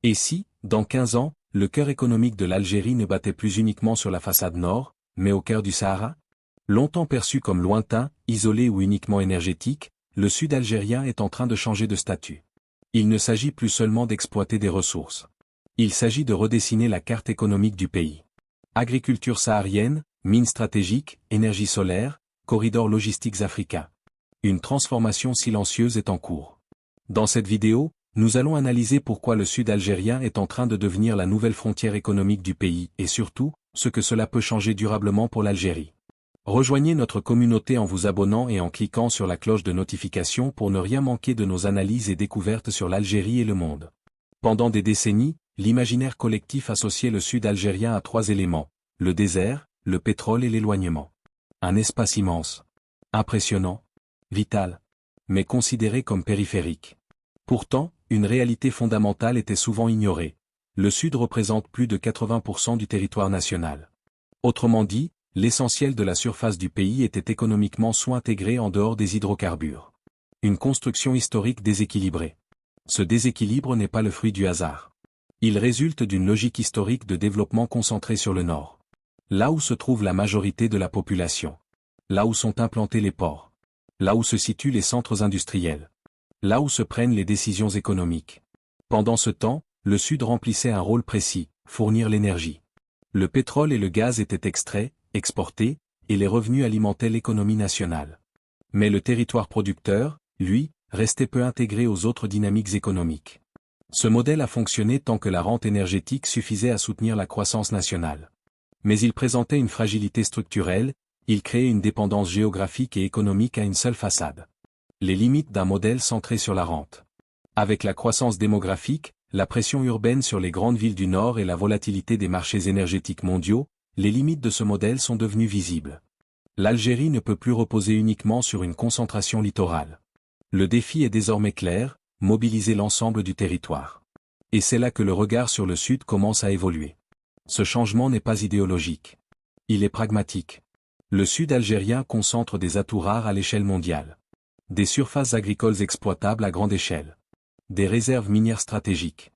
Et si, dans 15 ans, le cœur économique de l'Algérie ne battait plus uniquement sur la façade nord, mais au cœur du Sahara? Longtemps perçu comme lointain, isolé ou uniquement énergétique, le sud algérien est en train de changer de statut. Il ne s'agit plus seulement d'exploiter des ressources. Il s'agit de redessiner la carte économique du pays. Agriculture saharienne, mines stratégiques, énergie solaire, corridors logistiques africains. Une transformation silencieuse est en cours. Dans cette vidéo, nous allons analyser pourquoi le sud algérien est en train de devenir la nouvelle frontière économique du pays et surtout, ce que cela peut changer durablement pour l'Algérie. Rejoignez notre communauté en vous abonnant et en cliquant sur la cloche de notification pour ne rien manquer de nos analyses et découvertes sur l'Algérie et le monde. Pendant des décennies, l'imaginaire collectif associait le sud algérien à 3 éléments, le désert, le pétrole et l'éloignement. Un espace immense, impressionnant, vital, mais considéré comme périphérique. Pourtant, une réalité fondamentale était souvent ignorée. Le sud représente plus de 80% du territoire national. Autrement dit, l'essentiel de la surface du pays était économiquement sous-intégré en dehors des hydrocarbures. Une construction historique déséquilibrée. Ce déséquilibre n'est pas le fruit du hasard. Il résulte d'une logique historique de développement concentrée sur le nord. Là où se trouve la majorité de la population. Là où sont implantés les ports. Là où se situent les centres industriels. Là où se prennent les décisions économiques. Pendant ce temps, le Sud remplissait un rôle précis, fournir l'énergie. Le pétrole et le gaz étaient extraits, exportés, et les revenus alimentaient l'économie nationale. Mais le territoire producteur, lui, restait peu intégré aux autres dynamiques économiques. Ce modèle a fonctionné tant que la rente énergétique suffisait à soutenir la croissance nationale. Mais il présentait une fragilité structurelle, il créait une dépendance géographique et économique à une seule façade. Les limites d'un modèle centré sur la rente. Avec la croissance démographique, la pression urbaine sur les grandes villes du Nord et la volatilité des marchés énergétiques mondiaux, les limites de ce modèle sont devenues visibles. L'Algérie ne peut plus reposer uniquement sur une concentration littorale. Le défi est désormais clair, mobiliser l'ensemble du territoire. Et c'est là que le regard sur le Sud commence à évoluer. Ce changement n'est pas idéologique. Il est pragmatique. Le Sud algérien concentre des atouts rares à l'échelle mondiale. Des surfaces agricoles exploitables à grande échelle. Des réserves minières stratégiques.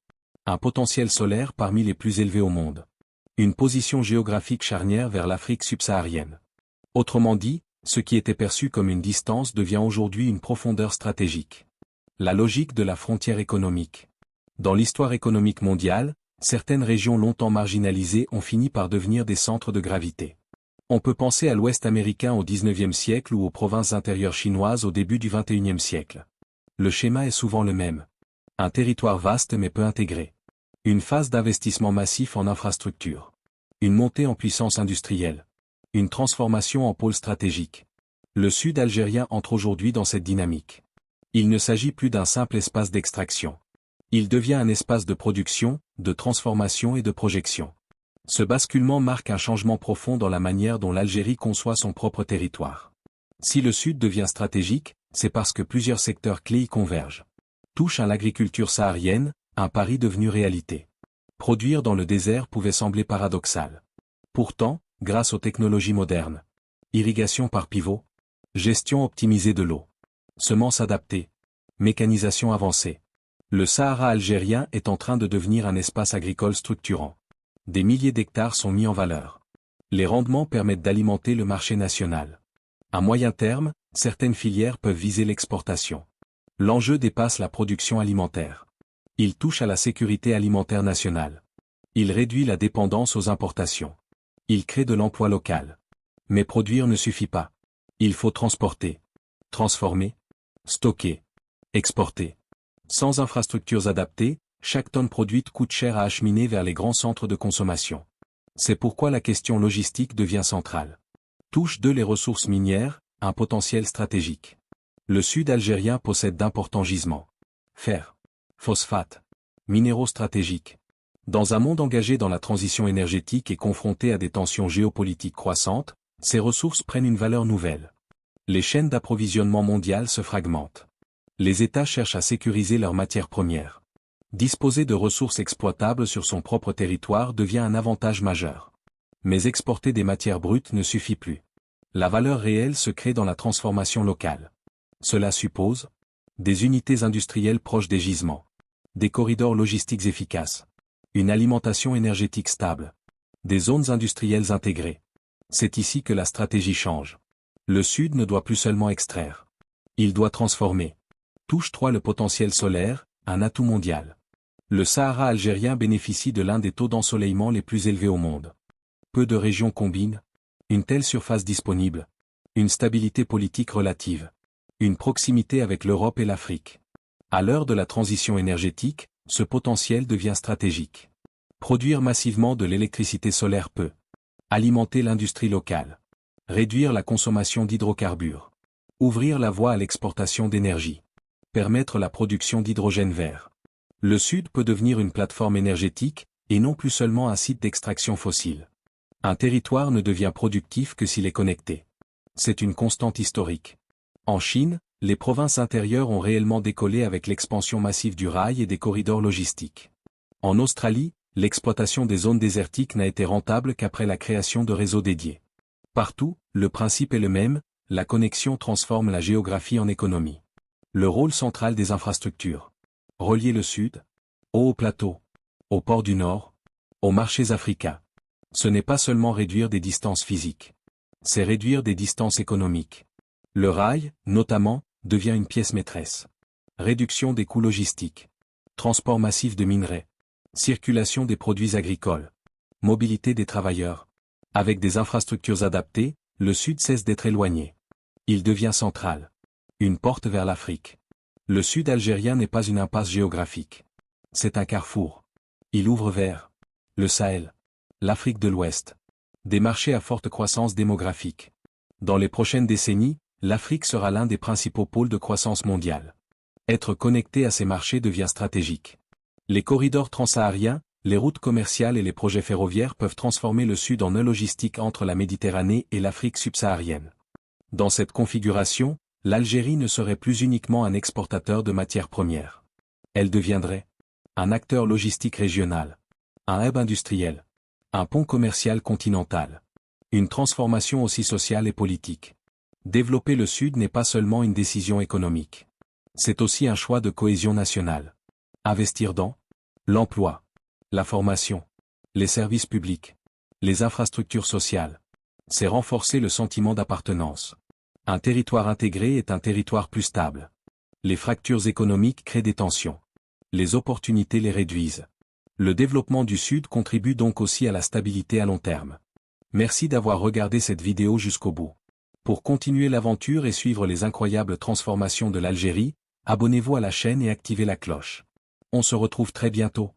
Un potentiel solaire parmi les plus élevés au monde. Une position géographique charnière vers l'Afrique subsaharienne. Autrement dit, ce qui était perçu comme une distance devient aujourd'hui une profondeur stratégique. La logique de la frontière économique. Dans l'histoire économique mondiale, certaines régions longtemps marginalisées ont fini par devenir des centres de gravité. On peut penser à l'Ouest américain au XIXe siècle ou aux provinces intérieures chinoises au début du XXIe siècle. Le schéma est souvent le même. Un territoire vaste mais peu intégré. Une phase d'investissement massif en infrastructures. Une montée en puissance industrielle. Une transformation en pôle stratégique. Le sud algérien entre aujourd'hui dans cette dynamique. Il ne s'agit plus d'un simple espace d'extraction. Il devient un espace de production, de transformation et de projection. Ce basculement marque un changement profond dans la manière dont l'Algérie conçoit son propre territoire. Si le sud devient stratégique, c'est parce que plusieurs secteurs clés y convergent. Touche à l'agriculture saharienne, un pari devenu réalité. Produire dans le désert pouvait sembler paradoxal. Pourtant, grâce aux technologies modernes, irrigation par pivot, gestion optimisée de l'eau, semences adaptées, mécanisation avancée. Le Sahara algérien est en train de devenir un espace agricole structurant. Des milliers d'hectares sont mis en valeur. Les rendements permettent d'alimenter le marché national. À moyen terme, certaines filières peuvent viser l'exportation. L'enjeu dépasse la production alimentaire. Il touche à la sécurité alimentaire nationale. Il réduit la dépendance aux importations. Il crée de l'emploi local. Mais produire ne suffit pas. Il faut transporter, transformer, stocker, exporter. Sans infrastructures adaptées, chaque tonne produite coûte cher à acheminer vers les grands centres de consommation. C'est pourquoi la question logistique devient centrale. Touche 2 les ressources minières, un potentiel stratégique. Le sud algérien possède d'importants gisements. Fer, phosphate, minéraux stratégiques. Dans un monde engagé dans la transition énergétique et confronté à des tensions géopolitiques croissantes, ces ressources prennent une valeur nouvelle. Les chaînes d'approvisionnement mondiales se fragmentent. Les États cherchent à sécuriser leurs matières premières. Disposer de ressources exploitables sur son propre territoire devient un avantage majeur. Mais exporter des matières brutes ne suffit plus. La valeur réelle se crée dans la transformation locale. Cela suppose des unités industrielles proches des gisements, des corridors logistiques efficaces, une alimentation énergétique stable, des zones industrielles intégrées. C'est ici que la stratégie change. Le Sud ne doit plus seulement extraire. Il doit transformer. Touche 3. Le potentiel solaire, un atout mondial. Le Sahara algérien bénéficie de l'un des taux d'ensoleillement les plus élevés au monde. Peu de régions combinent une telle surface disponible, une stabilité politique relative, une proximité avec l'Europe et l'Afrique. À l'heure de la transition énergétique, ce potentiel devient stratégique. Produire massivement de l'électricité solaire peut alimenter l'industrie locale, réduire la consommation d'hydrocarbures, ouvrir la voie à l'exportation d'énergie, permettre la production d'hydrogène vert. Le Sud peut devenir une plateforme énergétique, et non plus seulement un site d'extraction fossile. Un territoire ne devient productif que s'il est connecté. C'est une constante historique. En Chine, les provinces intérieures ont réellement décollé avec l'expansion massive du rail et des corridors logistiques. En Australie, l'exploitation des zones désertiques n'a été rentable qu'après la création de réseaux dédiés. Partout, le principe est le même, la connexion transforme la géographie en économie. Le rôle central des infrastructures. Relier le Sud, aux hauts plateaux, aux ports du Nord, aux marchés africains. Ce n'est pas seulement réduire des distances physiques. C'est réduire des distances économiques. Le rail, notamment, devient une pièce maîtresse. Réduction des coûts logistiques. Transport massif de minerais. Circulation des produits agricoles. Mobilité des travailleurs. Avec des infrastructures adaptées, le Sud cesse d'être éloigné. Il devient central. Une porte vers l'Afrique. Le Sud algérien n'est pas une impasse géographique. C'est un carrefour. Il ouvre vers le Sahel, l'Afrique de l'Ouest. Des marchés à forte croissance démographique. Dans les prochaines décennies, l'Afrique sera l'un des principaux pôles de croissance mondiale. Être connecté à ces marchés devient stratégique. Les corridors transsahariens, les routes commerciales et les projets ferroviaires peuvent transformer le Sud en nœud logistique entre la Méditerranée et l'Afrique subsaharienne. Dans cette configuration, l'Algérie ne serait plus uniquement un exportateur de matières premières. Elle deviendrait un acteur logistique régional, un hub industriel, un pont commercial continental. Une transformation aussi sociale et politique. Développer le Sud n'est pas seulement une décision économique. C'est aussi un choix de cohésion nationale. Investir dans l'emploi, la formation, les services publics, les infrastructures sociales. C'est renforcer le sentiment d'appartenance. Un territoire intégré est un territoire plus stable. Les fractures économiques créent des tensions. Les opportunités les réduisent. Le développement du Sud contribue donc aussi à la stabilité à long terme. Merci d'avoir regardé cette vidéo jusqu'au bout. Pour continuer l'aventure et suivre les incroyables transformations de l'Algérie, abonnez-vous à la chaîne et activez la cloche. On se retrouve très bientôt.